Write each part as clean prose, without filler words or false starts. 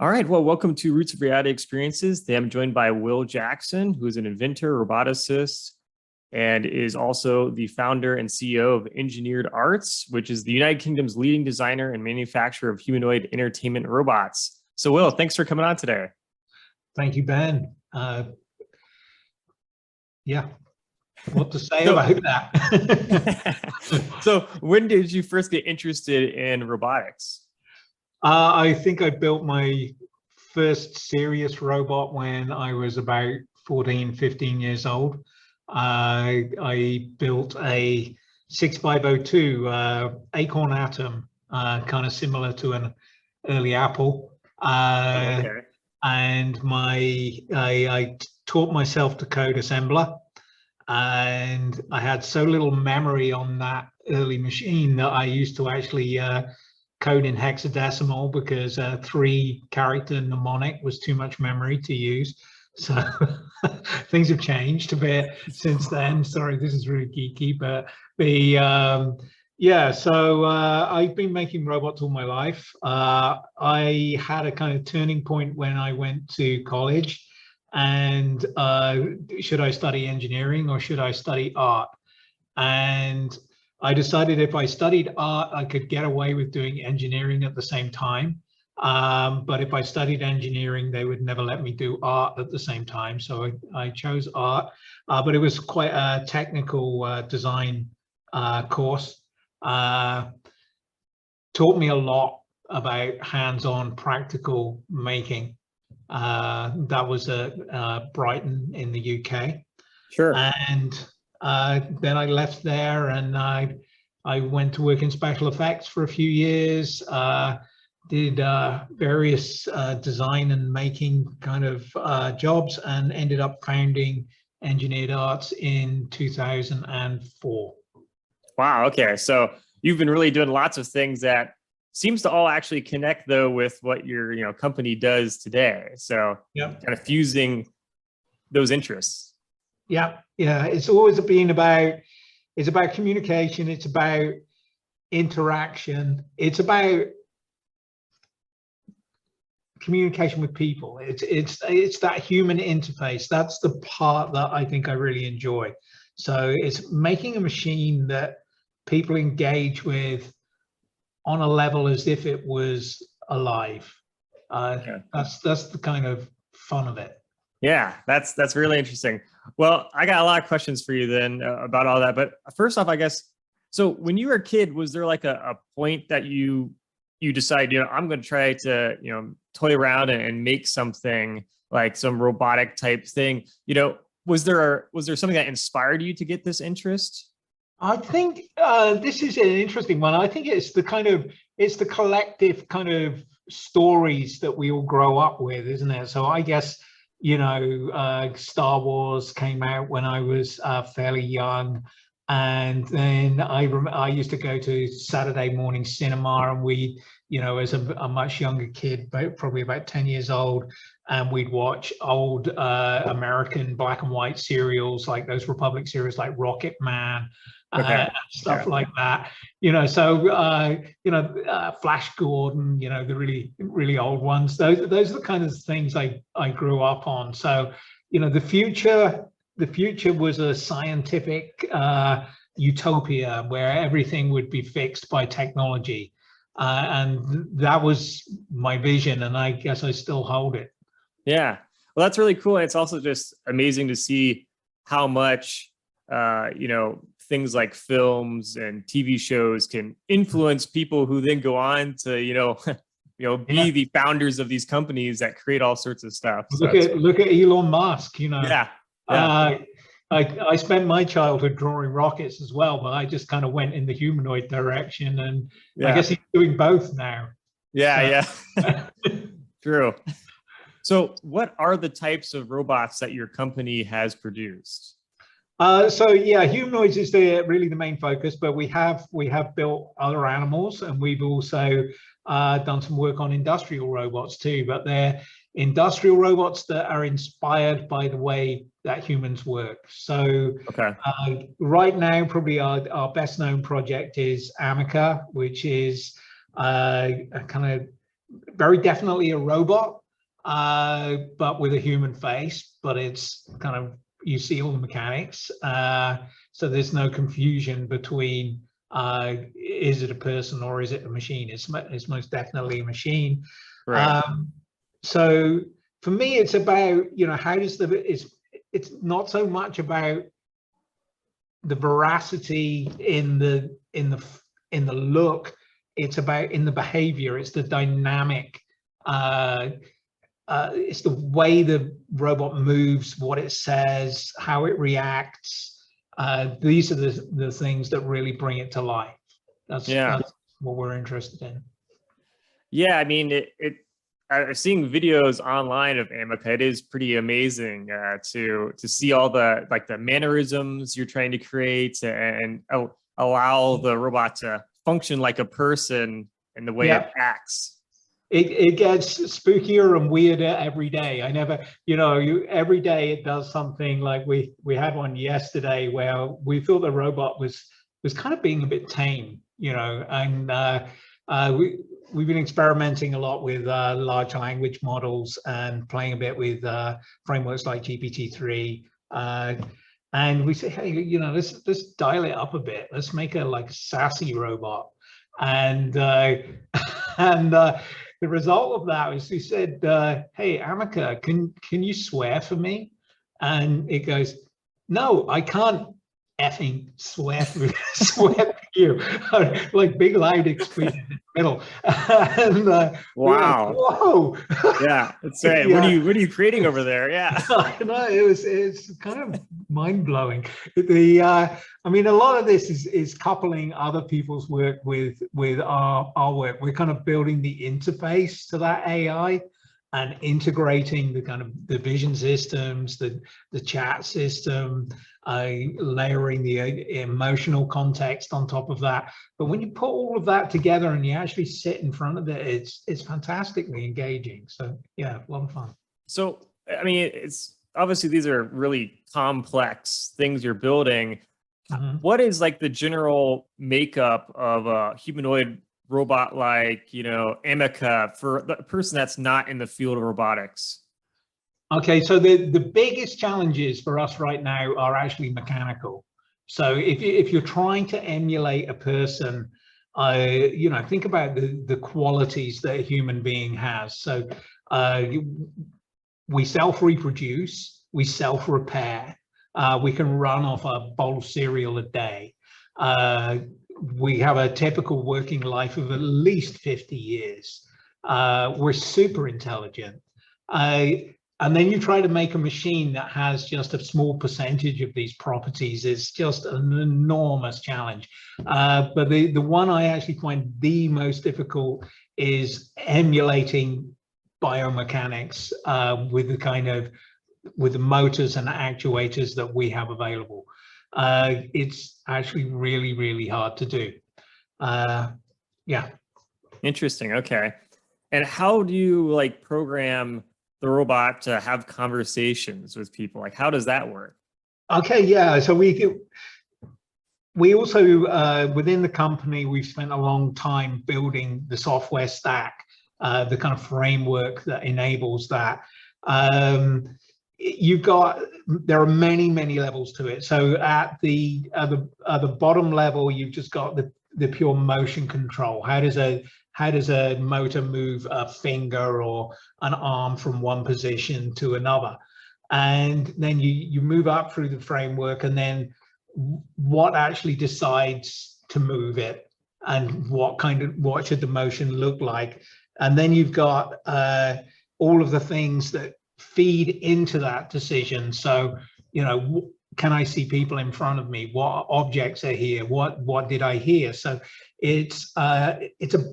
All right, well, welcome to Roots of Reality Experiences. Today I'm joined by Will Jackson, who is an inventor, roboticist, and is also the founder and CEO of Engineered Arts, which is the United Kingdom's leading designer and manufacturer of humanoid entertainment robots. So Will, thanks for coming on today. Thank you, Ben. Yeah, what to say about that? So when did you first get interested in robotics? I think I built my first serious robot when I was about 14, 15 years old. I built a 6502 Acorn Atom, kind of similar to an early Apple. Okay. And I taught myself to code assembler, and I had so little memory on that early machine that I used to actually code in hexadecimal because 3-character mnemonic was too much memory to use. So things have changed a bit since then. Sorry, this is really geeky, but yeah, so I've been making robots all my life. I had a kind of turning point when I went to college, and should I study engineering or should I study art? And I decided if I studied art, I could get away with doing engineering at the same time. But if I studied engineering, they would never let me do art at the same time. So I chose art, but it was quite a technical design course. Taught me a lot about hands-on practical making. That was at Brighton in the UK. Sure. And then I left there, and I went to work in special effects for a few years, did various design and making kind of jobs, and ended up founding Engineered Arts in 2004. Wow, okay. So you've been really doing lots of things that seems to all actually connect though with what your company does today. So yeah, kind of fusing those interests. Yeah, it's always been about, it's about communication, it's about interaction, it's about communication with people. It's that human interface. That's the part that I think I really enjoy. So it's making a machine that people engage with on a level as if it was alive. That's the kind of fun of it. Yeah, that's really interesting. Well, I got a lot of questions for you then about all that. But first off, I guess, so when you were a kid, was there like a point that you decided, I'm going to try to, toy around and make something like some robotic type thing? Was there something that inspired you to get this interest? I think this is an interesting one. I think it's the collective kind of stories that we all grow up with, isn't it? So I guess, Star Wars came out when I was fairly young, and then I used to go to Saturday morning cinema, and we, as a much younger kid, probably about 10 years old, and we'd watch old American black and white serials, like those Republic series like Rocket Man. Stuff like that, Flash Gordon, the really, really old ones. Those are the kind of things I grew up on. So, the future was a scientific utopia where everything would be fixed by technology. And that was my vision, and I guess I still hold it. Yeah, well, that's really cool. And it's also just amazing to see how much, things like films and TV shows can influence people who then go on to, be the founders of these companies that create all sorts of stuff. So look at Elon Musk, Yeah. I spent my childhood drawing rockets as well, but I just kind of went in the humanoid direction, and I guess he's doing both now. Yeah. True. So what are the types of robots that your company has produced? So yeah, humanoids is really the main focus, but we have built other animals, and we've also done some work on industrial robots too, but they're industrial robots that are inspired by the way that humans work. So right now, probably our best known project is Ameca, which is a kind of very definitely a robot, but with a human face, but it's kind of, you see all the mechanics. So there's no confusion between is it a person or is it a machine? It's most definitely a machine. Right. So for me, it's about, how does it's not so much about the veracity in the look. It's about in the behavior. It's the dynamic. It's the way the robot moves, what it says, how it reacts. These are the things that really bring it to life. That's what we're interested in. Yeah, I mean, I've seen videos online of Ameca. It is pretty amazing to see all the the mannerisms you're trying to create and allow the robot to function like a person in the way it acts. It gets spookier and weirder every day. I never, every day it does something. Like we had one yesterday where we thought the robot was kind of being a bit tame, and we've been experimenting a lot with large language models and playing a bit with frameworks like GPT-3. And we say, hey, let's dial it up a bit. Let's make a sassy robot. And the result of that was we said, hey, Ameca, can you swear for me? And it goes, no, I can't effing swear for you. Like big loud explosion in the middle. And wow. Like, whoa. Yeah, that's right. What are you creating over there? Yeah. No, it's kind of mind-blowing. I mean, a lot of this is coupling other people's work with our work. We're kind of building the interface to that AI and integrating the kind of the vision systems, the chat system, layering the emotional context on top of that. But when you put all of that together and you actually sit in front of it, it's fantastically engaging. So yeah, a lot of fun. So, I mean, it's obviously these are really complex things you're building. What is the general makeup of a humanoid robot like, Ameca for the person that's not in the field of robotics? Okay, so the biggest challenges for us right now are actually mechanical. So if you're trying to emulate a person, think about the qualities that a human being has. So we self-reproduce, we self-repair, we can run off a bowl of cereal a day. We have a typical working life of at least 50 years. We're super intelligent. And then you try to make a machine that has just a small percentage of these properties. It's just an enormous challenge. But the one I actually find the most difficult is emulating biomechanics with the motors and actuators that we have available. It's actually really, really hard to do. Yeah. Interesting. Okay. And how do you program the robot to have conversations with people? How does that work? Okay, yeah. So we also within the company, we've spent a long time building the software stack, the kind of framework that enables that. There are many levels to it. So at the bottom level, you've just got the pure motion control. How does a motor move a finger or an arm from one position to another? And then you move up through the framework, and then what actually decides to move it, and what should the motion look like? And then you've got all of the things that feed into that decision. So, can I see people in front of me? What objects are here? What did I hear? So it's a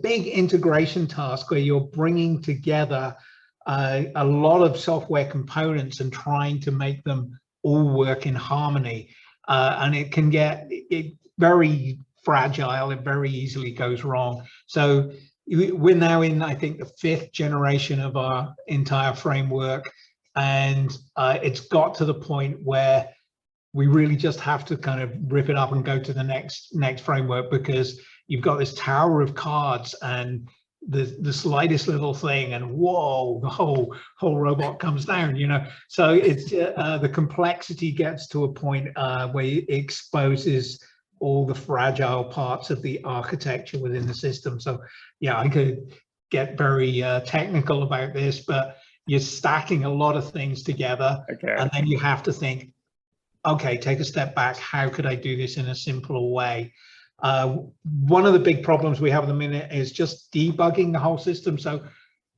big integration task where you're bringing together a lot of software components and trying to make them all work in harmony. And it can get very fragile. It very easily goes wrong. So we're now in, I think, the 5th generation of our entire framework. And it's got to the point where we really just have to kind of rip it up and go to the next framework, because you've got this tower of cards, and the slightest little thing, and whoa, the whole robot comes down, you know. So it's the complexity gets to a point where it exposes all the fragile parts of the architecture within the system. So yeah, I could get very technical about this, but you're stacking a lot of things together, and then you have to think, okay, take a step back. How could I do this in a simpler way? One of the big problems we have at the minute is just debugging the whole system. So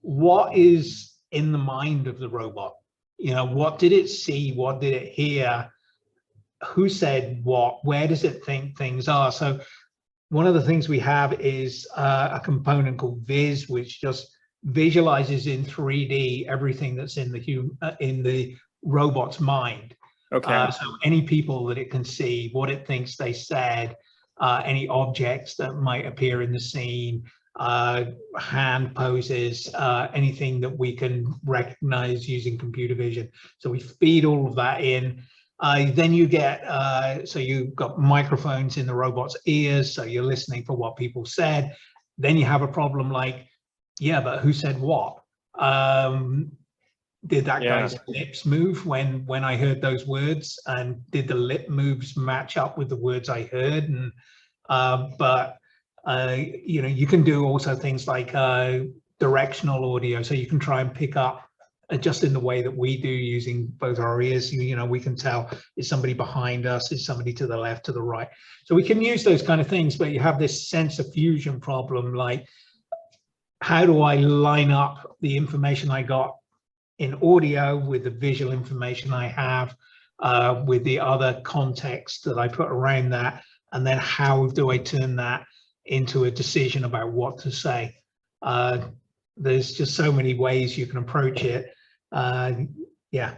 what is in the mind of the robot? You know, what did it see? What did it hear? Who said what? Where does it think things are? So one of the things we have is a component called Viz, which just visualizes in 3D everything that's in the robot's mind. So any people that it can see, what it thinks they said, any objects that might appear in the scene, hand poses, anything that we can recognize using computer vision. So we feed all of that in. Then you get, so you've got microphones in the robot's ears, so you're listening for what people said. Then you have a problem like, yeah, but who said what? Did that guy's lips move when I heard those words? And did the lip moves match up with the words I heard? And you know, you can do also things like directional audio, so you can try and pick up just in the way that we do using both our ears. You know, we can tell, is somebody behind us, is somebody to the left, to the right. So we can use those kind of things, but you have this sense of fusion problem, like how do I line up the information I got in audio with the visual information I have, with the other context that I put around that, and then how do I turn that into a decision about what to say? There's just so many ways you can approach it. Yeah.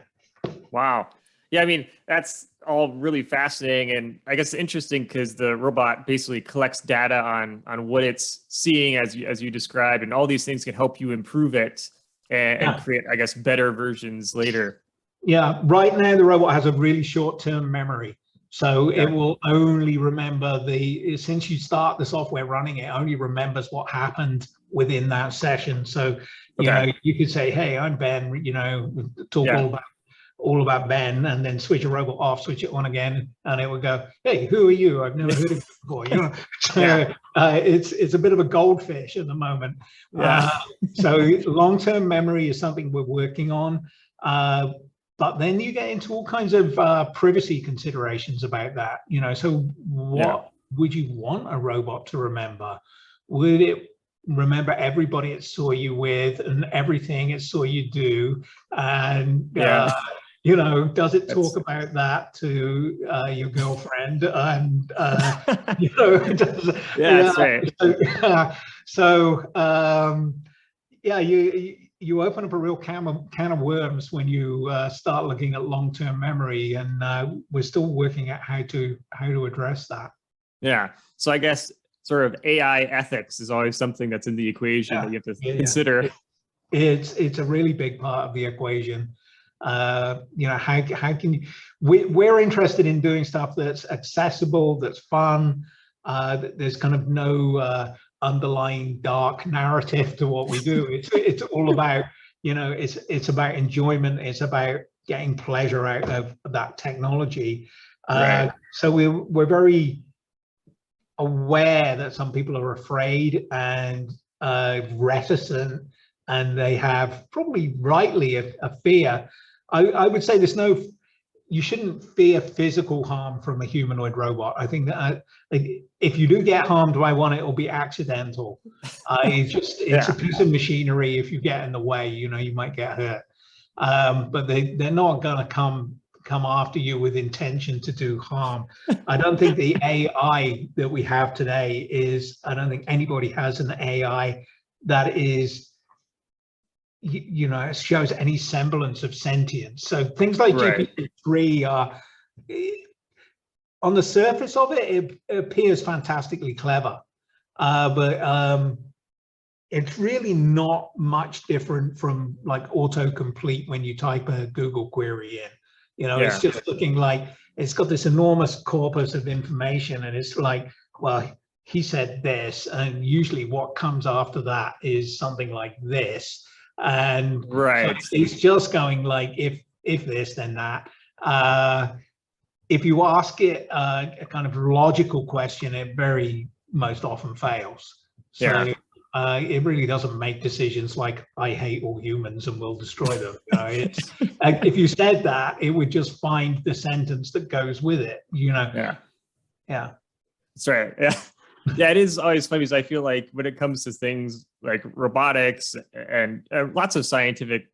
Wow. Yeah, I mean, that's all really fascinating, and I guess interesting because the robot basically collects data on what it's seeing as you described, and all these things can help you improve it and create, I guess, better versions later. Yeah, right now the robot has a really short-term memory. So it will only remember since you start the software running, it only remembers what happened within that session. So, you know, you could say, hey, I'm Ben, you know, talk all about Ben, and then switch a robot off, switch it on again, and it would go, hey, who are you? I've never heard of you before. You know, so it's a bit of a goldfish at the moment. So long-term memory is something we're working on. But then you get into all kinds of privacy considerations about that. You know, so what would you want a robot to remember? Would it remember everybody it saw you with and everything it saw you do? And you know, does it talk about that to your girlfriend? And you know, that's right. So you open up a real can of worms when you start looking at long-term memory, and we're still working out how to address that. Yeah. So I guess sort of AI ethics is always something that's in the equation that you have to consider. It's a really big part of the equation. You know, how can you? We're interested in doing stuff that's accessible, that's fun. There's kind of no underlying dark narrative to what we do. It's all about, you know, it's about enjoyment. It's about getting pleasure out of that technology. So we're very aware that some people are afraid and reticent, and they have probably rightly a fear. I would say you shouldn't fear physical harm from a humanoid robot. I think that if you do get harmed by one, it will be accidental. It's a piece of machinery. If you get in the way, you know, you might get hurt. But they're not going to come after you with intention to do harm. I don't think the AI that we have today I don't think anybody has an AI that is, you know, it shows any semblance of sentience. So things like GPT-3 are, on the surface of it appears fantastically clever, but it's really not much different from like autocomplete when you type a Google query in. You know, it's just looking like it's got this enormous corpus of information, and it's like, well, he said this, and usually what comes after that is something like this. And Right. so it's just going like, if this, then that. If you ask it a kind of logical question, it very most often fails. So Yeah. it really doesn't make decisions like I hate all humans and will destroy them. You know, it's if you said that, it would just find the sentence that goes with it. You know. Yeah. Yeah. That's right. Yeah. Yeah, it is always funny because I feel like when it comes to things like robotics and lots of scientific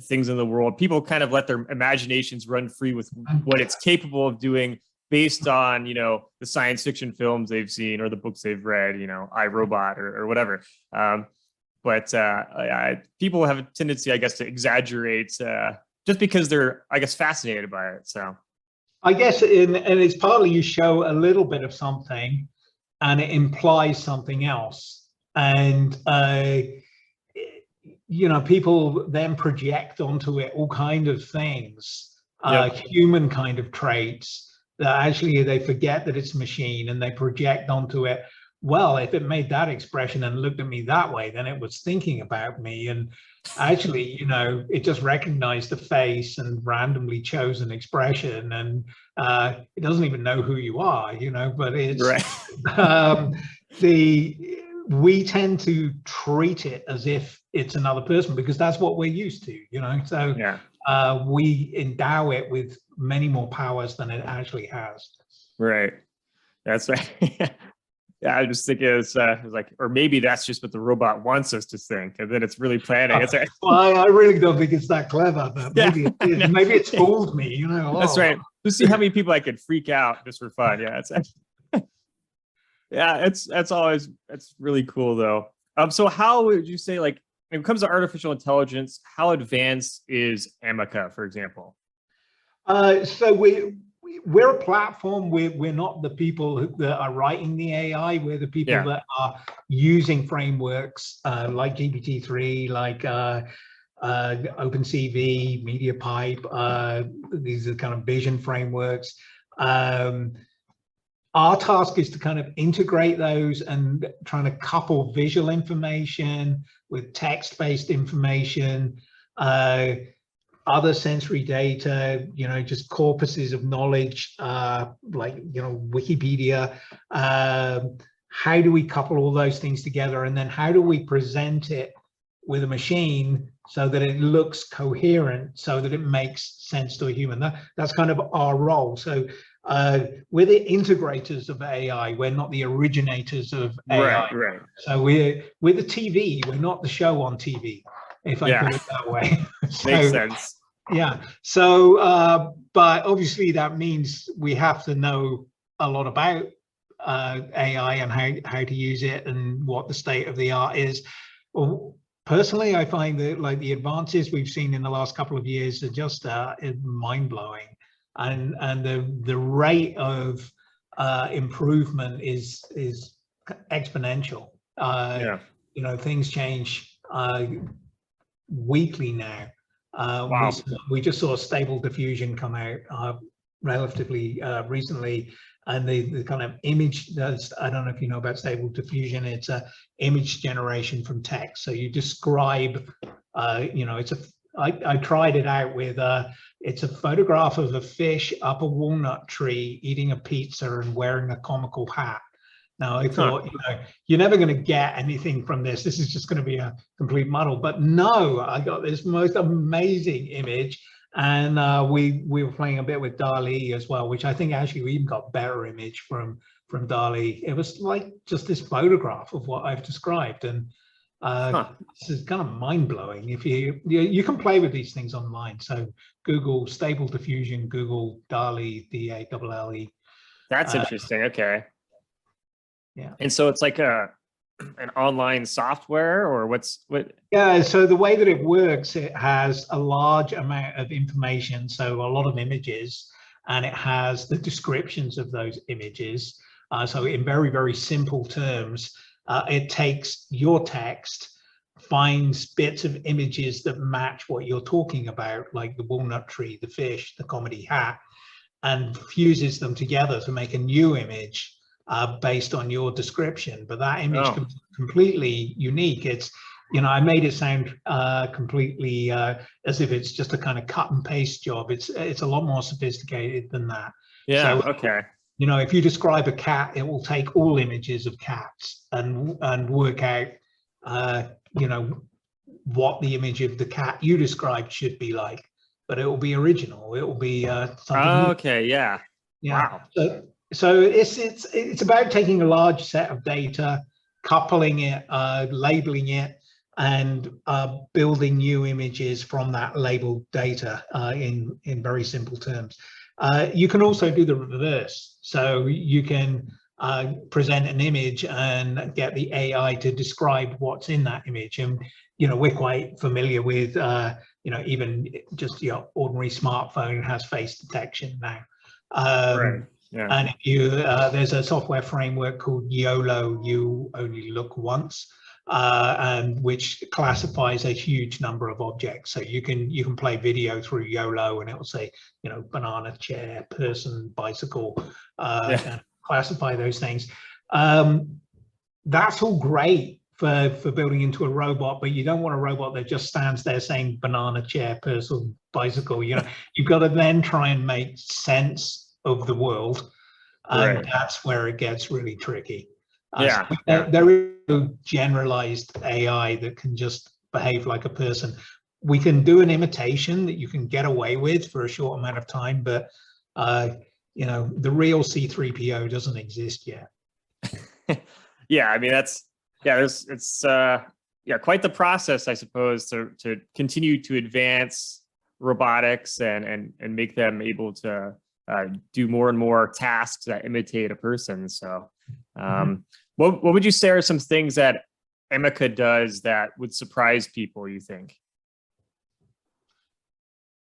things in the world, people kind of let their imaginations run free with what it's capable of doing based on, you know, the science fiction films they've seen or the books they've read, you know, iRobot or whatever. But people have a tendency, I guess, to exaggerate just because they're, I guess, fascinated by it. So I guess, and it's partly you show a little bit of something and it implies something else. And, you know, people then project onto it all kind of things, human kind of traits that actually they forget that it's a machine, and they project onto it, well, if it made that expression and looked at me that way, then it was thinking about me. And actually, you know, it just recognized the face and randomly chose an expression, and it doesn't even know who you are, you know, but it's right. we tend to treat it as if it's another person because that's what we're used to, you know. So we endow it with many more powers than it actually has. Right. That's right. Yeah, I just think it's like, or maybe that's just what the robot wants us to think, and then it's really planning. It's well, I really don't think it's that clever, but maybe it is. Maybe it's fooled me, you know. That's right. To see how many people I could freak out just for fun. Yeah, it's yeah, that's really cool though. So how would you say, like, when it comes to artificial intelligence, how advanced is Ameca, for example? So we're a platform. We're not the people that are writing the AI. We're the people that are using frameworks like GPT-3, like OpenCV, MediaPipe. These are kind of vision frameworks. Our task is to kind of integrate those and trying to couple visual information with text-based information, other sensory data, you know, just corpuses of knowledge, like, you know, Wikipedia. How do we couple all those things together? And then how do we present it with a machine so that it looks coherent, so that it makes sense to a human? That's kind of our role. So we're the integrators of AI. We're not the originators of AI. Right. So we're the TV. We're not the show on TV, if I put it that way. So, makes sense. Yeah. So, but obviously that means we have to know a lot about AI and how to use it and what the state of the art is. Well, personally, I find that like the advances we've seen in the last couple of years are just mind-blowing, and the rate of improvement is exponential. You know, things change weekly now. Wow. We just saw Stable Diffusion come out relatively recently, and the kind of image, I don't know if you know about Stable Diffusion. It's a image generation from text. So you describe, you know, I tried it out with it's a photograph of a fish up a walnut tree eating a pizza and wearing a comical hat. Now I thought, you know, you're never going to get anything from this. This is just going to be a complete muddle. But no, I got this most amazing image, and we were playing a bit with DALL-E as well, which I think actually we even got better image from DALL-E. It was like just this photograph of what I've described, and this is kind of mind blowing. If you can play with these things online, so Google Stable Diffusion, Google DALL-E, DALLE. That's interesting. Okay. Yeah. And so it's like an online software, or what? Yeah, so the way that it works, it has a large amount of information, so a lot of images, and it has the descriptions of those images. So in very, very simple terms, it takes your text, finds bits of images that match what you're talking about, like the walnut tree, the fish, the comedy hat, and fuses them together to make a new image. based on your description, but that image Oh. can be completely unique. It's, I made it sound completely as if it's just a kind of cut and paste job. It's a lot more sophisticated than that. Yeah. So, Okay. if you describe a cat, it will take all images of cats and work out, what the image of the cat you described should be like. But it will be original. It will be something new. Okay. Yeah. Yeah. Wow. So it's about taking a large set of data, coupling it, labeling it, and building new images from that labeled data in very simple terms. You can also do the reverse. So you can present an image and get the AI to describe what's in that image. And we're quite familiar with even just your ordinary smartphone has face detection now. Right. Yeah. And if you there's a software framework called YOLO, you only look once, and which classifies a huge number of objects. So you can play video through YOLO, and it will say banana, chair, person, bicycle, and classify those things. That's all great for building into a robot, but you don't want a robot that just stands there saying banana, chair, person, bicycle. You've got to then try and make sense of the world, and Right. that's where it gets really tricky. Yeah. There is no generalized AI that can just behave like a person. We can do an imitation that you can get away with for a short amount of time, but the real C3PO doesn't exist yet. Yeah, I mean it's quite the process, I suppose, to continue to advance robotics and make them able to do more and more tasks that imitate a person. So what would you say are some things that Ameca does that would surprise people, you think?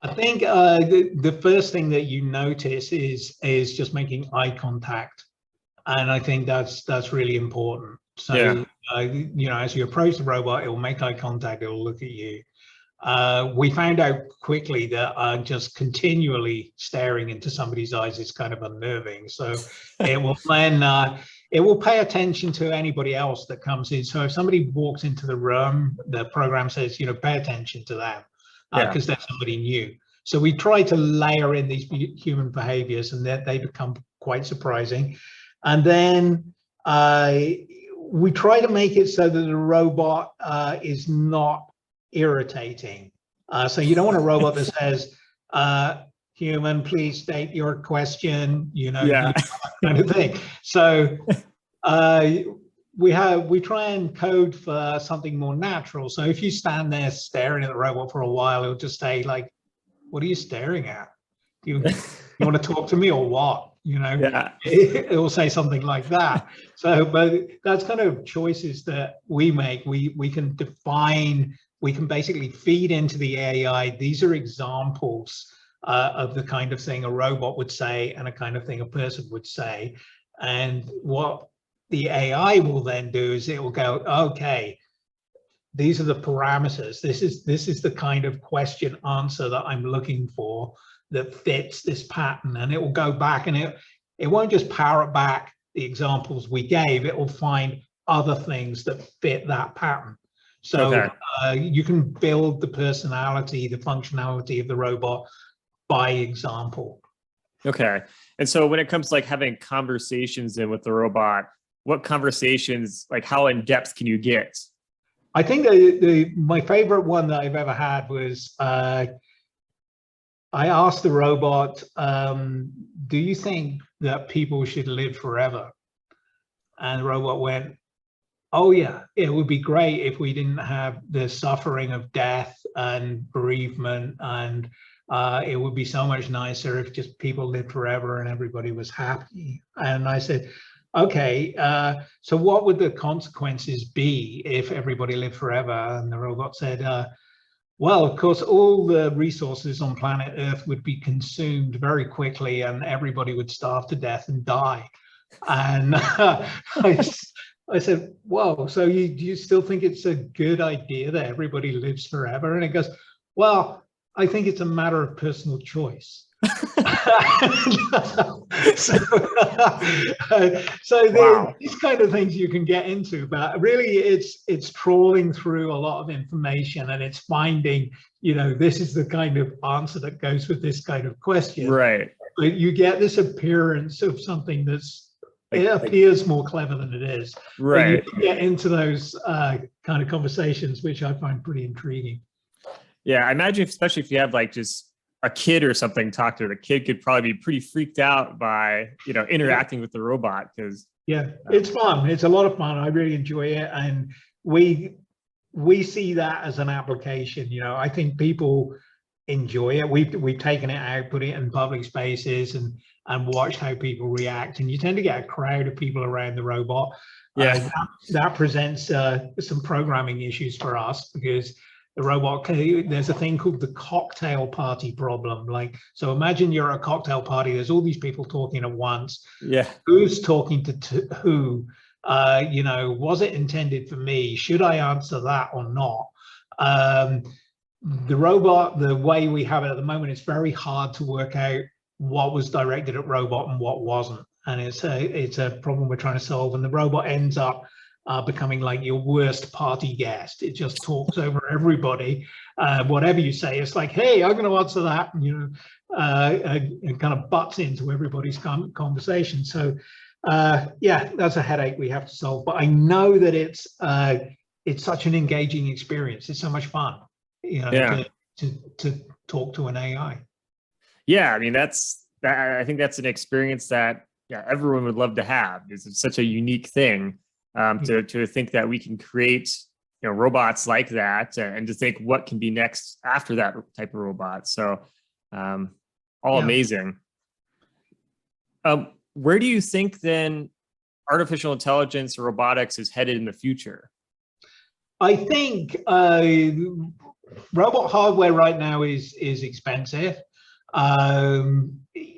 I think the first thing that you notice is just making eye contact, and I think that's really important. So as you approach the robot, it will make eye contact, it will look at you. We found out quickly that just continually staring into somebody's eyes is kind of unnerving. So it will then it will pay attention to anybody else that comes in. So if somebody walks into the room, the program says, pay attention to them because they're somebody new. So we try to layer in these human behaviors, and that they become quite surprising. And then we try to make it so that the robot is not irritating. So you don't want a robot that says, human, please state your question, kind of thing. So we try and code for something more natural. So if you stand there staring at the robot for a while, it'll just say like, what are you staring at? You want to talk to me or what? It will say something like that. So, but that's kind of choices that we make. We can define, we can basically feed into the AI. These are examples of the kind of thing a robot would say and a kind of thing a person would say. And what the AI will then do is it will go, okay, these are the parameters. This is the kind of question answer that I'm looking for that fits this pattern. And it will go back, and it won't just parrot back the examples we gave. It will find other things that fit that pattern. So you can build the personality, the functionality of the robot by example. Okay. And so when it comes to like having conversations in with the robot, what conversations, like how in depth can you get? I think my favorite one that I've ever had was I asked the robot, do you think that people should live forever? And the robot went, oh yeah, it would be great if we didn't have the suffering of death and bereavement, and it would be so much nicer if just people lived forever and everybody was happy. And I said, okay, so what would the consequences be if everybody lived forever? And the robot said, well, of course, all the resources on planet Earth would be consumed very quickly, and everybody would starve to death and die. And I said, whoa, so do you still think it's a good idea that everybody lives forever? And it goes, well, I think it's a matter of personal choice. so, Wow. these kind of things you can get into, but really it's trawling through a lot of information and it's finding, this is the kind of answer that goes with this kind of question. Right. But you get this appearance of something it Like, appears more clever than it is. But you right. get into those kind of conversations, which I find pretty intriguing. Yeah. I imagine, especially if you have like just a kid or something talk to it, a kid could probably be pretty freaked out by, interacting with the robot because. Yeah, it's fun. It's a lot of fun. I really enjoy it. And we see that as an application. I think people enjoy it. We've taken it out, put it in public spaces and watched how people react. And you tend to get a crowd of people around the robot. Yeah. That presents some programming issues for us because the robot, there's a thing called the cocktail party problem. So imagine you're at a cocktail party, there's all these people talking at once. Yeah. Who's talking to who? Was it intended for me? Should I answer that or not? The robot, the way we have it at the moment, it's very hard to work out what was directed at robot and what wasn't. And it's a problem we're trying to solve. And the robot ends up becoming like your worst party guest. It just talks over everybody. Whatever you say, it's like, hey, I'm going to answer that, and kind of butts into everybody's conversation. So, yeah, that's a headache we have to solve. But I know that it's such an engaging experience. It's so much fun, to talk to an AI. Yeah, I mean I think that's an experience that everyone would love to have. It's such a unique thing. To think that we can create robots like that and to think what can be next after that type of robot. So amazing. Where do you think then artificial intelligence or robotics is headed in the future? I think robot hardware right now is expensive.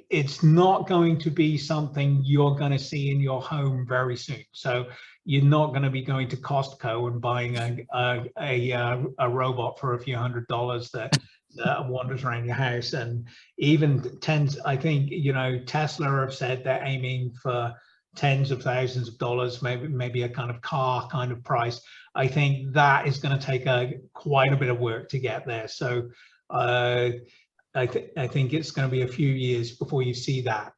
It's not going to be something you're going to see in your home very soon. So you're not going to be going to Costco and buying a robot for a few $100s that wanders around your house. And even I think, Tesla have said they're aiming for tens of thousands of dollars, maybe a kind of car kind of price. I think that is going to take quite a bit of work to get there. So I think it's going to be a few years before you see that.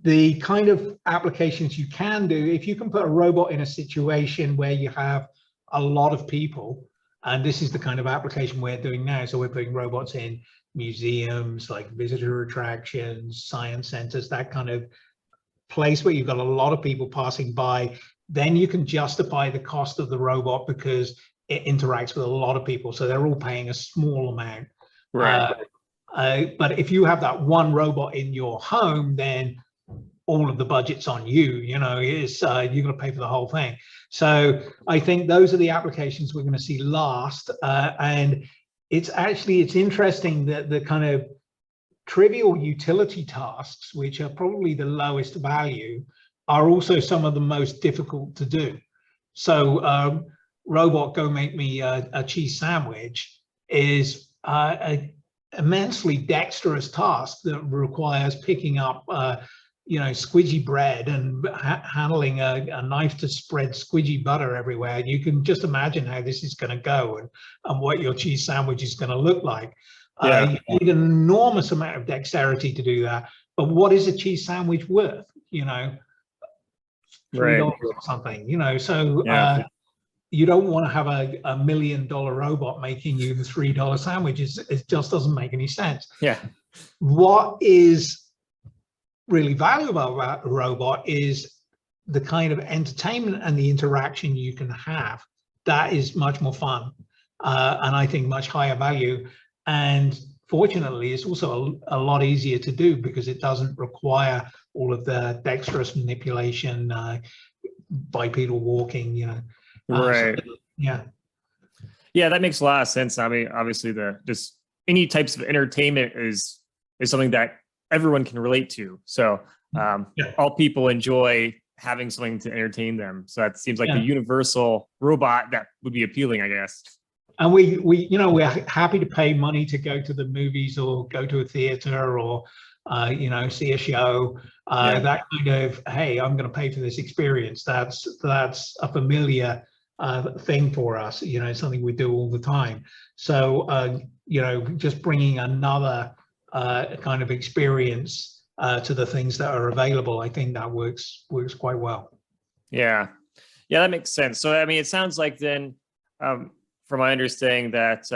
The kind of applications you can do, if you can put a robot in a situation where you have a lot of people, and this is the kind of application we're doing now. So we're putting robots in museums, like visitor attractions, science centers, that kind of place where you've got a lot of people passing by. Then you can justify the cost of the robot because it interacts with a lot of people. So they're all paying a small amount. Right. But if you have that one robot in your home, then all of the budget's on you. You're going to pay for the whole thing. So I think those are the applications we're going to see last. And it's interesting that the kind of trivial utility tasks, which are probably the lowest value, are also some of the most difficult to do. So robot, go make me a cheese sandwich is an immensely dexterous task that requires picking up squidgy bread and handling a knife to spread squidgy butter everywhere. You can just imagine how this is going to go and what your cheese sandwich is going to look like. You need an enormous amount of dexterity to do that. But what is a cheese sandwich worth? $3 or something. So you don't want to have a $1 million robot making you the $3 sandwiches. It just doesn't make any sense. Yeah. What is really valuable about a robot is the kind of entertainment and the interaction you can have. That is much more fun, and I think much higher value. And fortunately, it's also a lot easier to do because it doesn't require all of the dexterous manipulation, bipedal walking, Right. So, yeah. Yeah, that makes a lot of sense. I mean, obviously, just any types of entertainment is something that everyone can relate to. So all people enjoy having something to entertain them. So that seems like the universal robot that would be appealing, I guess. And we you know, we're happy to pay money to go to the movies or go to a theater or you know, see a show. Yeah. That kind of, hey, I'm going to pay for this experience. That's a familiar thing for us. You know, something we do all the time. So you know, just bringing another kind of experience to the things that are available, I think that works quite well. Yeah. Yeah, that makes sense. So, I mean, it sounds like then, from my understanding, that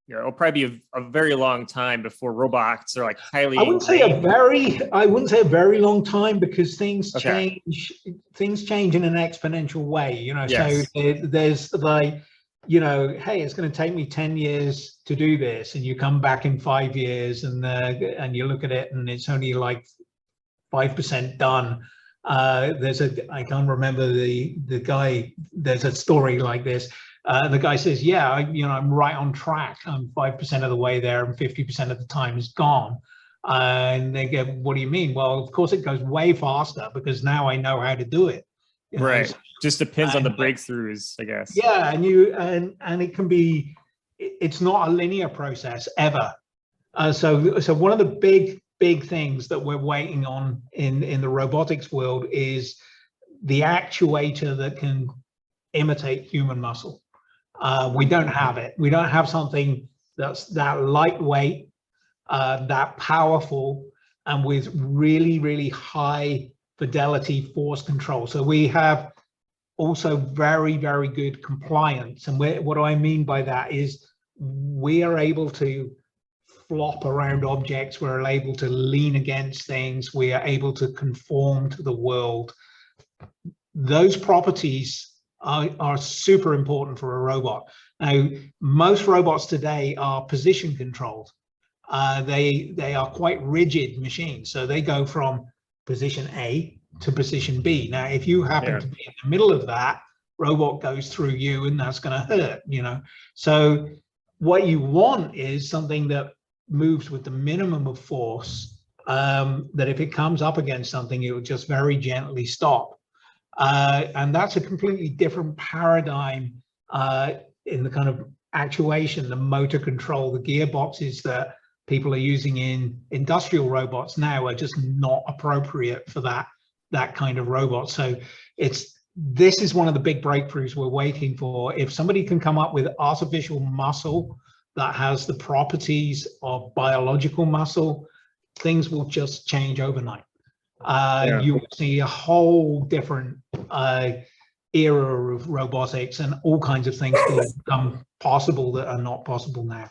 you know, it'll probably be a very long time before robots are like highly I wouldn't say a very long time, because things okay. change in an exponential way, you know. So Yes. there's like, you know, hey, it's going to take me 10 years to do this, and you come back in 5 years and you look at it and it's only like 5% done. I can't remember the guy. There's a story like this. The guy says, "Yeah, you know, I'm right on track. I'm 5% of the way there, and 50% of the time is gone." And they go, "What do you mean?" Well, of course, it goes way faster because now I know how to do it. You know, Right. Just depends on the and breakthroughs, I guess. yeah, and it can be. It's not a linear process ever. So one of the big things that we're waiting on in the robotics world is the actuator that can imitate human muscle. We don't have it. We don't have something that's that lightweight, that powerful, and with really high fidelity force control. So we have also very good compliance. And what do I mean by that is we are able to flop around objects, we're able to lean against things, we are able to conform to the world. Those properties are super important for a robot. Now, most robots today are position controlled. They are quite rigid machines, so they go from position A to position B. Now, if you happen to be in the middle of that, robot goes through you, and that's going to hurt, you know. So what you want is something that moves with the minimum of force, that if it comes up against something, it will just very gently stop. And that's a completely different paradigm in the kind of actuation, the motor control, the gearboxes that people are using in industrial robots now are just not appropriate for that kind of robot. So this is one of the big breakthroughs we're waiting for. If somebody can come up with artificial muscle that has the properties of biological muscle, things will just change overnight. You will see a whole different era of robotics, and all kinds of things will become possible that are not possible now.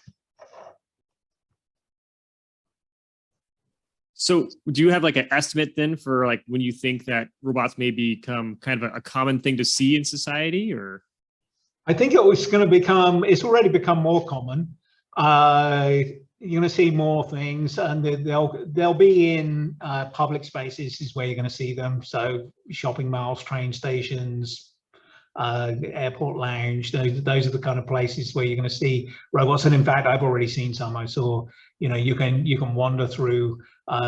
So do you have like an estimate then for like when you think that robots may become kind of a common thing to see in society? Or I think it's already become more common. You're going to see more things, and they'll be in public spaces is where you're going to see them. So shopping malls, train stations, airport lounge, those are the kind of places where you're going to see robots. And in fact, I've already seen some. I saw, you know, you can wander through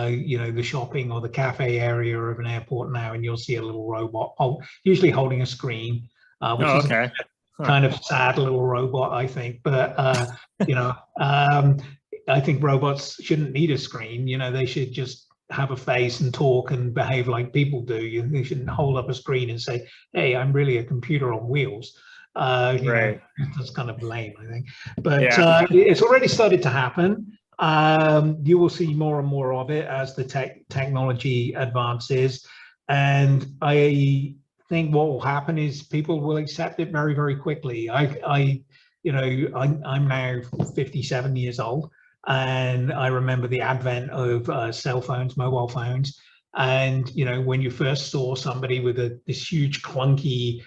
you know, the shopping or the cafe area of an airport now, and you'll see a little robot, usually holding a screen, which is okay. kind of sad little robot, I think. But you know, I think robots shouldn't need a screen. You know, they should just have a face and talk and behave like people do. They shouldn't hold up a screen and say, "Hey, I'm really a computer on wheels." You know, that's kind of lame, I think. But it's already started to happen. You will see more and more of it as the technology advances, and I think what will happen is people will accept it very quickly. You know, I'm now 57 years old, and I remember the advent of cell phones, mobile phones, and you know, when you first saw somebody with this huge clunky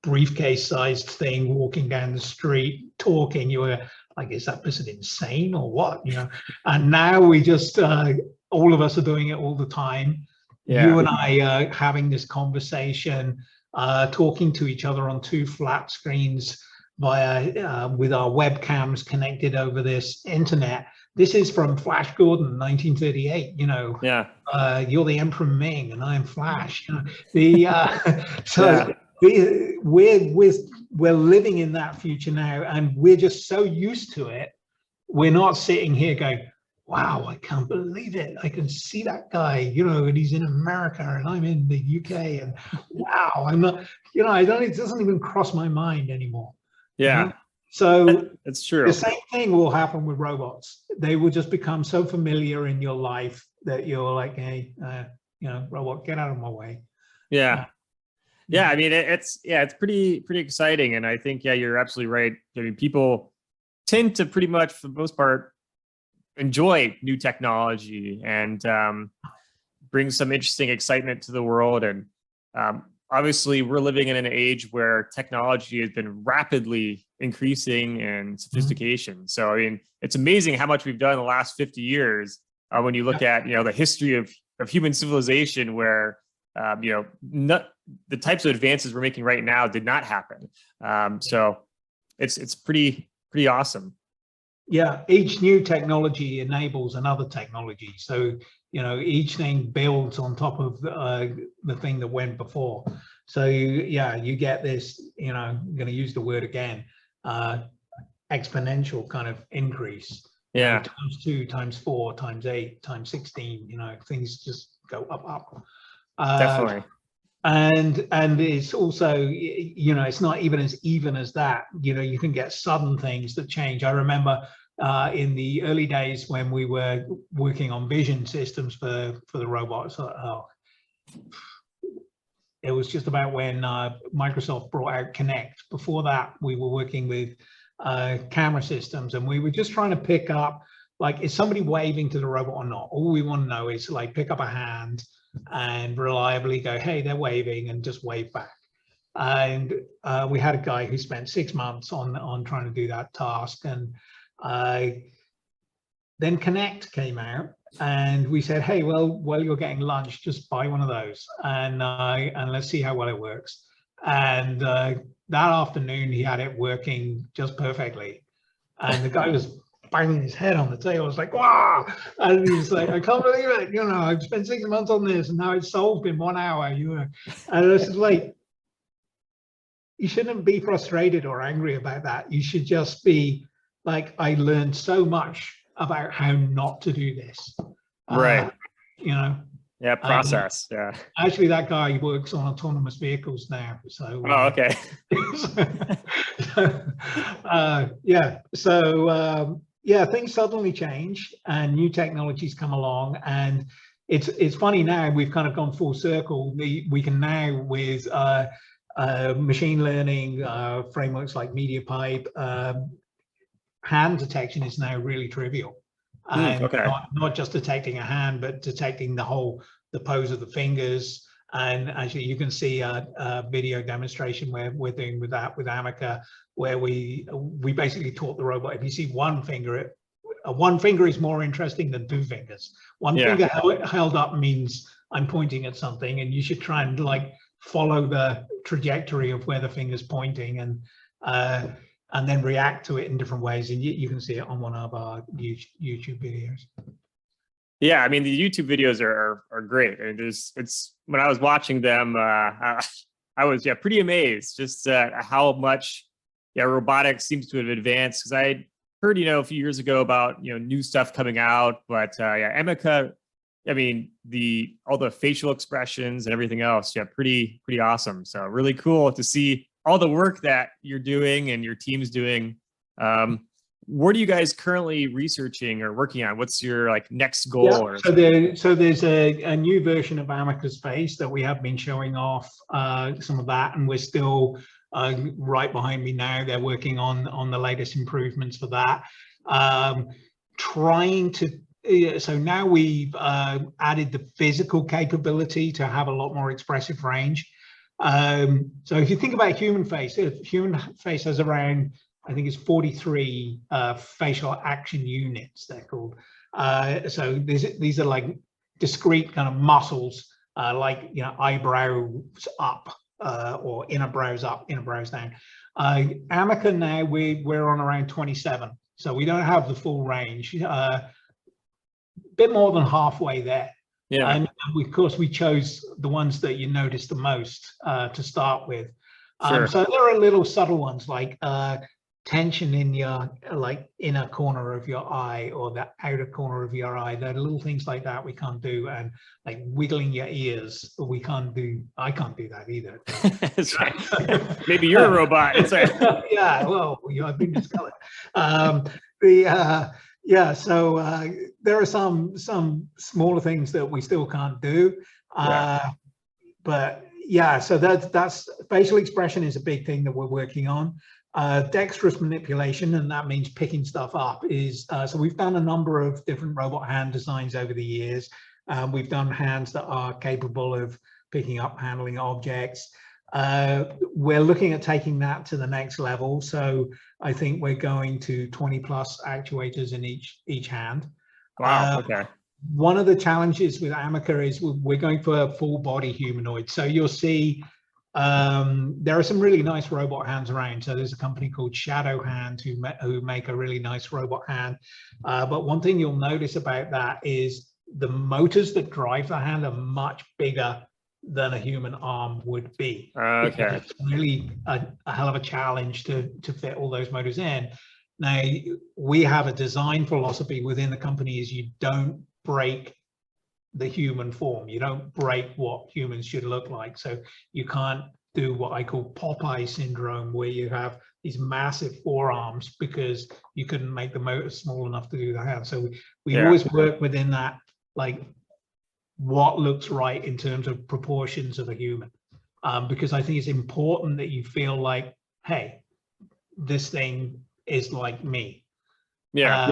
briefcase-sized thing walking down the street talking, you were like, is that person insane or what? You know, and now we just all of us are doing it all the time. You and I are having this conversation, talking to each other on two flat screens via with our webcams connected over this internet. This is from Flash Gordon, 1938. You know, you're the Emperor Ming, and I'm Flash. You know, we're we're living in that future now, and we're just so used to it. We're not sitting here going, wow, I can't believe it. I can see that guy, you know, and he's in America and I'm in the UK, and wow, I'm not, you know, it doesn't even cross my mind anymore. Yeah. You know? So it's true. the same thing will happen with robots. They will just become so familiar in your life that you're like, hey, you know, robot, get out of my way. Yeah. Yeah. I mean, it's pretty exciting. And I think, yeah, you're absolutely right. I mean, people tend to pretty much, for the most part, enjoy new technology and bring some interesting excitement to the world. And obviously, we're living in an age where technology has been rapidly increasing in sophistication. So, I mean, it's amazing how much we've done in the last 50 years when you look at, you know, the history of human civilization, where you know, the types of advances we're making right now did not happen. So it's pretty awesome. Yeah, each new technology enables another technology. So, you know, each thing builds on top of the thing that went before. So, yeah, you get this, you know, I'm going to use the word again, exponential kind of increase. Yeah. You know, times 2, times 4, times 8, times 16, you know, things just go up. Definitely. And it's also, you know, it's not even as that. You know, you can get sudden things that change. I remember in the early days when we were working on vision systems for the robots, it was just about when Microsoft brought out Kinect. Before that, we were working with camera systems, and we were just trying to pick up, like, is somebody waving to the robot or not? All we want to know is, like, pick up a hand and reliably go, hey, they're waving, and just wave back. And we had a guy who spent 6 months on trying to do that task. And then Kinect came out, and we said, hey, well, while you're getting lunch, just buy one of those, and let's see how well it works. And that afternoon, he had it working just perfectly. And the guy was banging his head on the table. I was like, wow. And he's like, I can't believe it. You know, I've spent 6 months on this, and now it's solved in 1 hour. You know, and I was like, you shouldn't be frustrated or angry about that. You should just be like, I learned so much about how not to do this. Right. You know. Yeah. Process. Yeah. Actually, that guy works on autonomous vehicles now. So. Oh, okay. Yeah. So yeah, things suddenly change, and new technologies come along, and it's funny now. We've kind of gone full circle. We can now, with machine learning frameworks like MediaPipe, hand detection is now really trivial. And okay. not just detecting a hand, but detecting the pose of the fingers. And actually, you can see a video demonstration where we're doing with that with Ameca, where we basically taught the robot, if you see one finger, one finger is more interesting than 2 fingers. One finger held up means I'm pointing at something, and you should try and, like, follow the trajectory of where the finger's pointing, and then react to it in different ways. And you can see it on one of our YouTube videos. Yeah, I mean, the YouTube videos are great. And it's when I was watching them, I was pretty amazed just how much robotics seems to have advanced. Because I heard, you know, a few years ago about, you know, new stuff coming out, but Ameca, I mean, all the facial expressions and everything else, pretty awesome. So really cool to see all the work that you're doing and your team's doing. What are you guys currently researching or working on? What's your, like, next goal? So there's a new version of Ameca's face that we have been showing off some of that, and we're still right behind me now. They're working on the latest improvements for that. So now we've added the physical capability to have a lot more expressive range. So if you think about human face has around, I think it's 43 facial action units, they're called. So these are like discrete kind of muscles, like, you know, eyebrows up or inner brows up, inner brows down. Ameca now, we're on around 27. So we don't have the full range, bit more than halfway there. Yeah. And of course, we chose the ones that you notice the most to start with. Sure. So there are little subtle ones like tension in your like inner corner of your eye or the outer corner of your eye. There are little things like that we can't do, and like wiggling your ears, we can't do. I can't do that either. That's right. Maybe you're a robot. It's like, Yeah, well, I've been discovered. The yeah, so there are some smaller things that we still can't do. yeah. But yeah, so that's facial expression is a big thing that we're working on. Dexterous manipulation, and that means picking stuff up, is so we've done a number of different robot hand designs over the years. We've done hands that are capable of picking up, handling objects. We're looking at taking that to the next level. So I think we're going to 20 plus actuators in each hand. Wow. Okay. One of the challenges with Ameca is we're going for a full body humanoid. So you'll see there are some really nice robot hands around. So there's a company called Shadow Hand who make a really nice robot hand. But one thing you'll notice about that is the motors that drive the hand are much bigger than a human arm would be. Okay. It's really a hell of a challenge to fit all those motors in. Now, we have a design philosophy within the company is you don't break the human form. You don't break what humans should look like. So you can't do what I call Popeye syndrome, where you have these massive forearms because you couldn't make the motor small enough to do the hand. So we always work within that, like what looks right in terms of proportions of a human. Because I think it's important that you feel like, hey, this thing is like me. Yeah.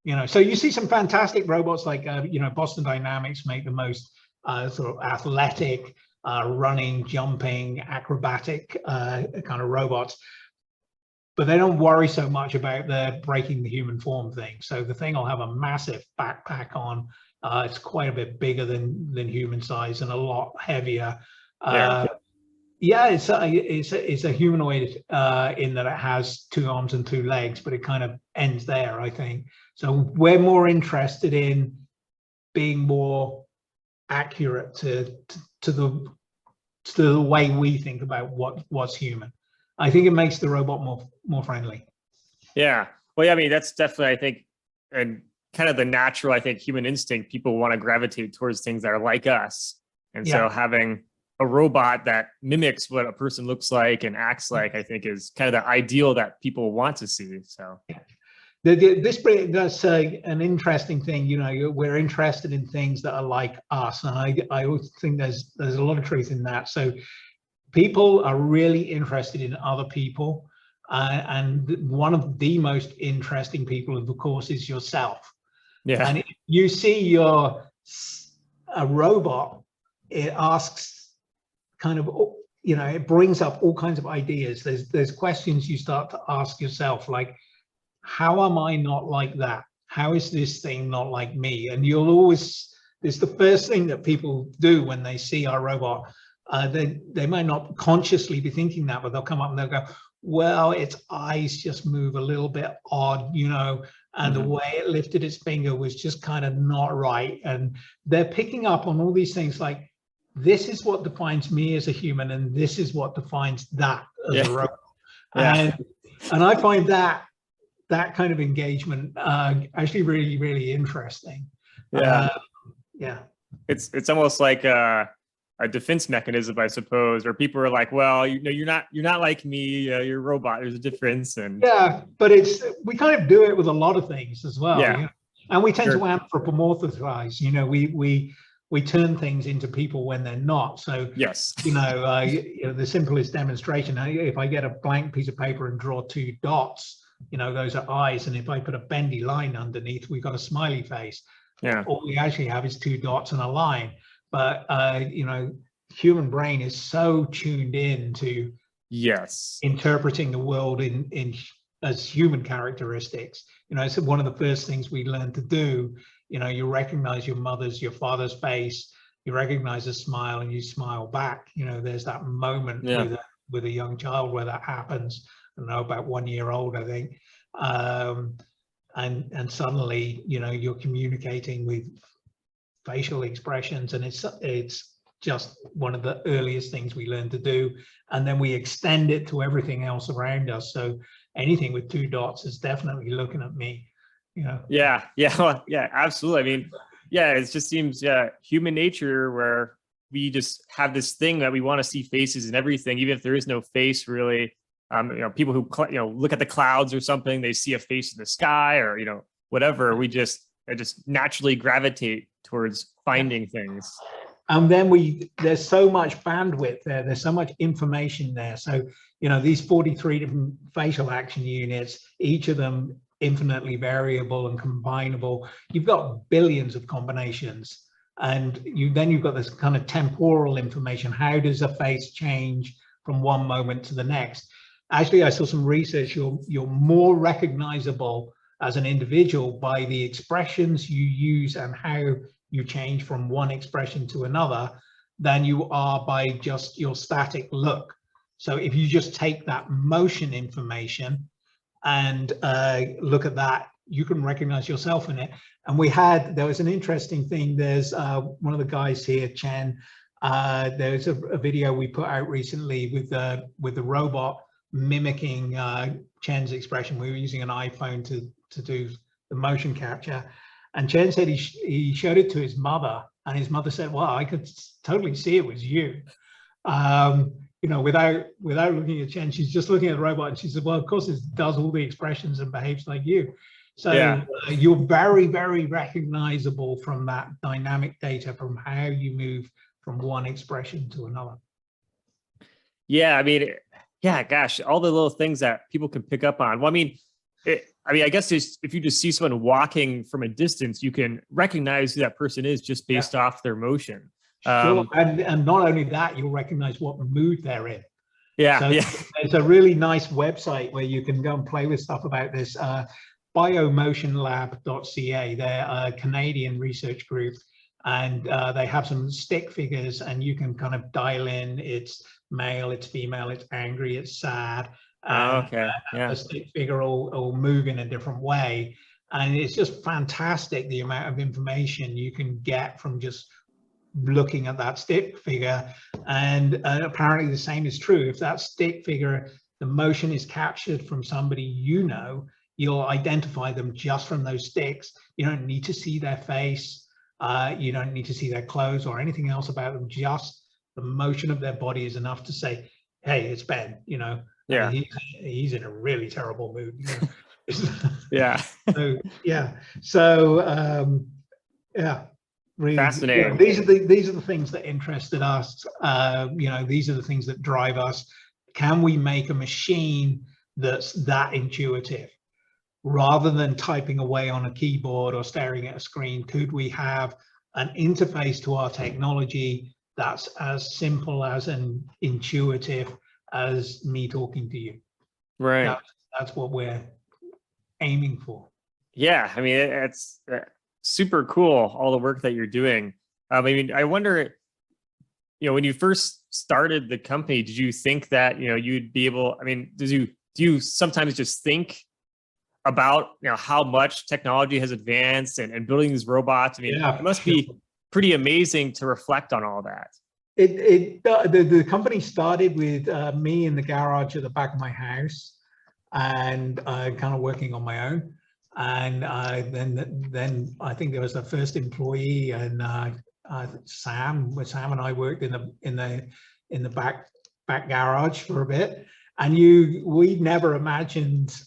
You know, so you see some fantastic robots like, you know, Boston Dynamics make the most sort of athletic, running, jumping, acrobatic kind of robots, but they don't worry so much about the breaking the human form thing. So the thing will have a massive backpack on. It's quite a bit bigger than human size and a lot heavier. Yeah, it's a humanoid in that it has 2 arms and 2 legs, but it kind of ends there, I think. So we're more interested in being more accurate to the way we think about what's human. I think it makes the robot more friendly. Yeah. Well, yeah, I mean, that's definitely, I think, and kind of the natural, I think, human instinct. People want to gravitate towards things that are like us. And so having a robot that mimics what a person looks like and acts like, I think, is kind of the ideal that people want to see. So that's an interesting thing. You know, we're interested in things that are like us, and I always think there's a lot of truth in that. So people are really interested in other people, and one of the most interesting people, of course, is yourself. Yeah. And if you see a robot, it asks kind of, you know, it brings up all kinds of ideas. There's questions you start to ask yourself, like, how am I not like that? How is this thing not like me? And you'll always, it's the first thing that people do when they see our robot. They might not consciously be thinking that, but they'll come up and they'll go, well, its eyes just move a little bit odd, you know, and the way it lifted its finger was just kind of not right. And they're picking up on all these things like, this is what defines me as a human, and this is what defines that as a robot. And I find that kind of engagement actually really, really interesting. Yeah. Yeah. It's almost like a defense mechanism, I suppose, where people are like, well, you know, you're not like me, you're a robot, there's a difference. And yeah, but we kind of do it with a lot of things as well. Yeah. You know? And we tend to anthropomorphize, you know, we turn things into people when they're not. So, yes, you know, the simplest demonstration, if I get a blank piece of paper and draw 2 dots, you know, those are eyes. And if I put a bendy line underneath, we've got a smiley face. Yeah. All we actually have is 2 dots and a line. But, you know, human brain is so tuned in to interpreting the world as human characteristics. You know, it's one of the first things we learn to do. You know, you recognize your father's face, you recognize a smile and you smile back. You know, there's that moment with a young child where that happens. I don't know, about 1 year old, I think. And suddenly, you know, you're communicating with facial expressions, and it's just one of the earliest things we learned to do. And then we extend it to everything else around us. So anything with 2 dots is definitely looking at me, you know? Yeah. Yeah. Well, yeah, absolutely. I mean, yeah, it just seems, human nature where we just have this thing that we want to see faces and everything, even if there is no face really. People who, look at the clouds or something, they see a face in the sky or, whatever. We just naturally gravitate towards finding things. And then there's so much bandwidth there, there's so much information there. So, these 43 different facial action units, each of them infinitely variable and combinable. You've got billions of combinations. And you've got this kind of temporal information. How does a face change from one moment to the next? Actually, I saw some research. You're more recognizable as an individual by the expressions you use and how you change from one expression to another than you are by just your static look. So if you just take that motion information and look at that, you can recognize yourself in it. And there was an interesting thing. There's one of the guys here, Chen. There's a video we put out recently with the robot mimicking Chen's expression. We were using an iPhone to do the motion capture. And Chen said he showed it to his mother, and his mother said, "Well, I could totally see it was you." Without looking at Chen, she's just looking at the robot, and she said, "Well, of course, it does all the expressions and behaves like you." So yeah. You're very, very recognizable from that dynamic data, from how you move from one expression to another. Yeah, I mean, yeah, gosh, all the little things that people can pick up on. Well, I mean, I guess if you just see someone walking from a distance, you can recognize who that person is just based off their motion. Sure. And not only that, you'll recognize what mood they're in. Yeah, so yeah. There's a really nice website where you can go and play with stuff about this. Biomotionlab.ca. They're a Canadian research group, and they have some stick figures, and you can kind of dial in. It's male, it's female, it's angry, it's sad. Okay. Yeah. The stick figure will move in a different way, and it's just fantastic the amount of information you can get from just looking at that stick figure. And apparently the same is true. If that stick figure, the motion is captured from somebody, you'll identify them just from those sticks. You don't need to see their face. You don't need to see their clothes or anything else about them. Just the motion of their body is enough to say, "Hey, it's Ben." Yeah. He's in a really terrible mood. Yeah. Really, fascinating. These are the things that interested us. These are the things that drive us. Can we make a machine that's that intuitive? Rather than typing away on a keyboard or staring at a screen, could we have an interface to our technology that's as simple as and intuitive as me talking to you? Right. That's what we're aiming for. Yeah, I mean, it's super cool, all the work that you're doing. I wonder, when you first started the company, did you think that, you'd be able, do you sometimes just think about, how much technology has advanced and building these robots? It must be pretty amazing to reflect on all that. The company started with me in the garage at the back of my house, and kind of working on my own. And then I think there was the first employee, and Sam and I worked in the back garage for a bit. And we never imagined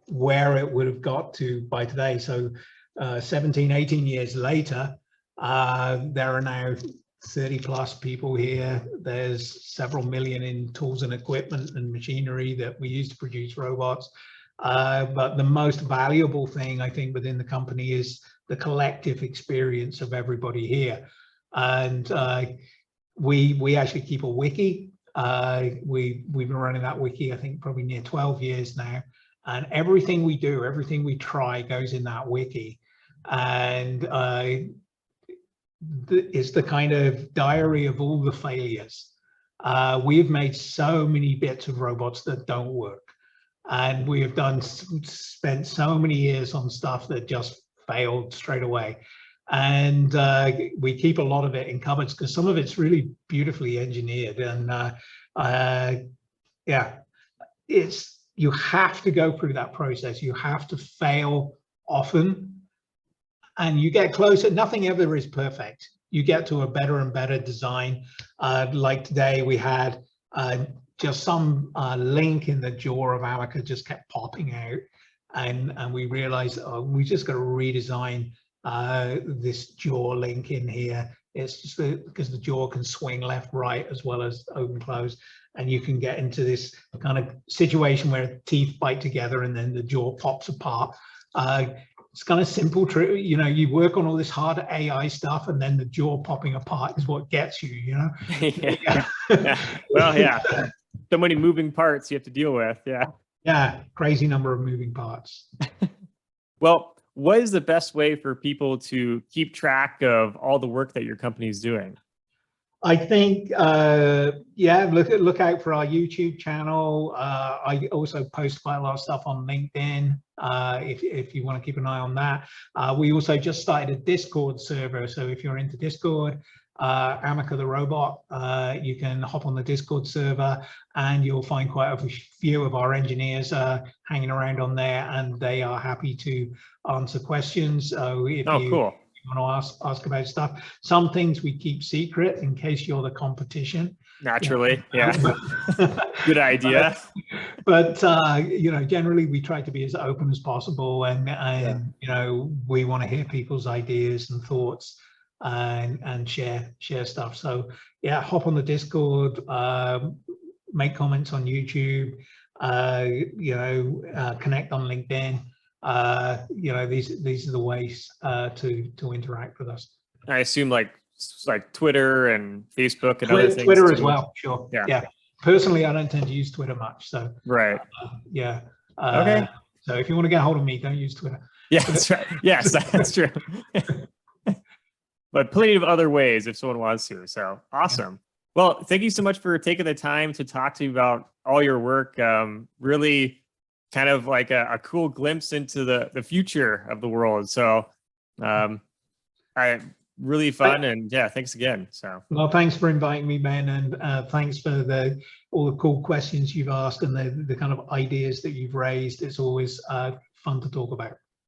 where it would have got to by today. So 17, 18 years later, there are now 30 plus people here. There's several million in tools and equipment and machinery that we use to produce robots. But the most valuable thing, I think, within the company is the collective experience of everybody here. And we actually keep a wiki. We've been running that wiki, I think, probably near 12 years now. And everything we do, everything we try goes in that wiki. And it's the kind of diary of all the failures. We've made so many bits of robots that don't work. And we have spent so many years on stuff that just failed straight away. and we keep a lot of it in cupboards because some of it's really beautifully engineered. And yeah, you have to go through that process. You have to fail often, and you get closer. Nothing ever is perfect. You get to a better and better design. Like today, we had just some link in the jaw of Ameca just kept popping out, and we realized, oh, we just got to redesign this jaw link in here. It's just because the jaw can swing left, right, as well as open, close, and you can get into this kind of situation where teeth bite together and then the jaw pops apart. It's kind of simple, you know, you work on all this hard AI stuff, and then the jaw popping apart is what gets you, you know? Yeah. Well, yeah. So many moving parts you have to deal with. Yeah. Yeah, crazy number of moving parts. Well, what is the best way for people to keep track of all the work that your company is doing? I think, yeah, look out for our YouTube channel. I also post quite a lot of stuff on LinkedIn, if you want to keep an eye on that. We also just started a Discord server, so if you're into Discord, Ameca the robot, you can hop on the Discord server, and you'll find quite a few of our engineers hanging around on there, and they are happy to answer questions. So if Cool. want to ask about stuff. Some things we keep secret in case you're the competition. Naturally, yeah. Good idea. But you know, generally we try to be as open as possible, and you know, we want to hear people's ideas and thoughts, and share stuff. So yeah, hop on the Discord, make comments on YouTube, you know, connect on LinkedIn. You know, these are the ways to interact with us. I assume like Twitter and Facebook and other things. Twitter too. as well, sure. Yeah. Personally, I don't tend to use Twitter much, so right. Yeah. Okay. So if you want to get a hold of me, don't use Twitter. Yeah, that's right. Yes, that's true. But plenty of other ways if someone wants to. So awesome. Yeah. Well, thank you so much for taking the time to talk to me about all your work. Really kind of like a cool glimpse into the future of the world. So really fun, and yeah, thanks again. So well, thanks for inviting me, Ben, and thanks for all the cool questions you've asked and the kind of ideas that you've raised. It's always fun to talk about.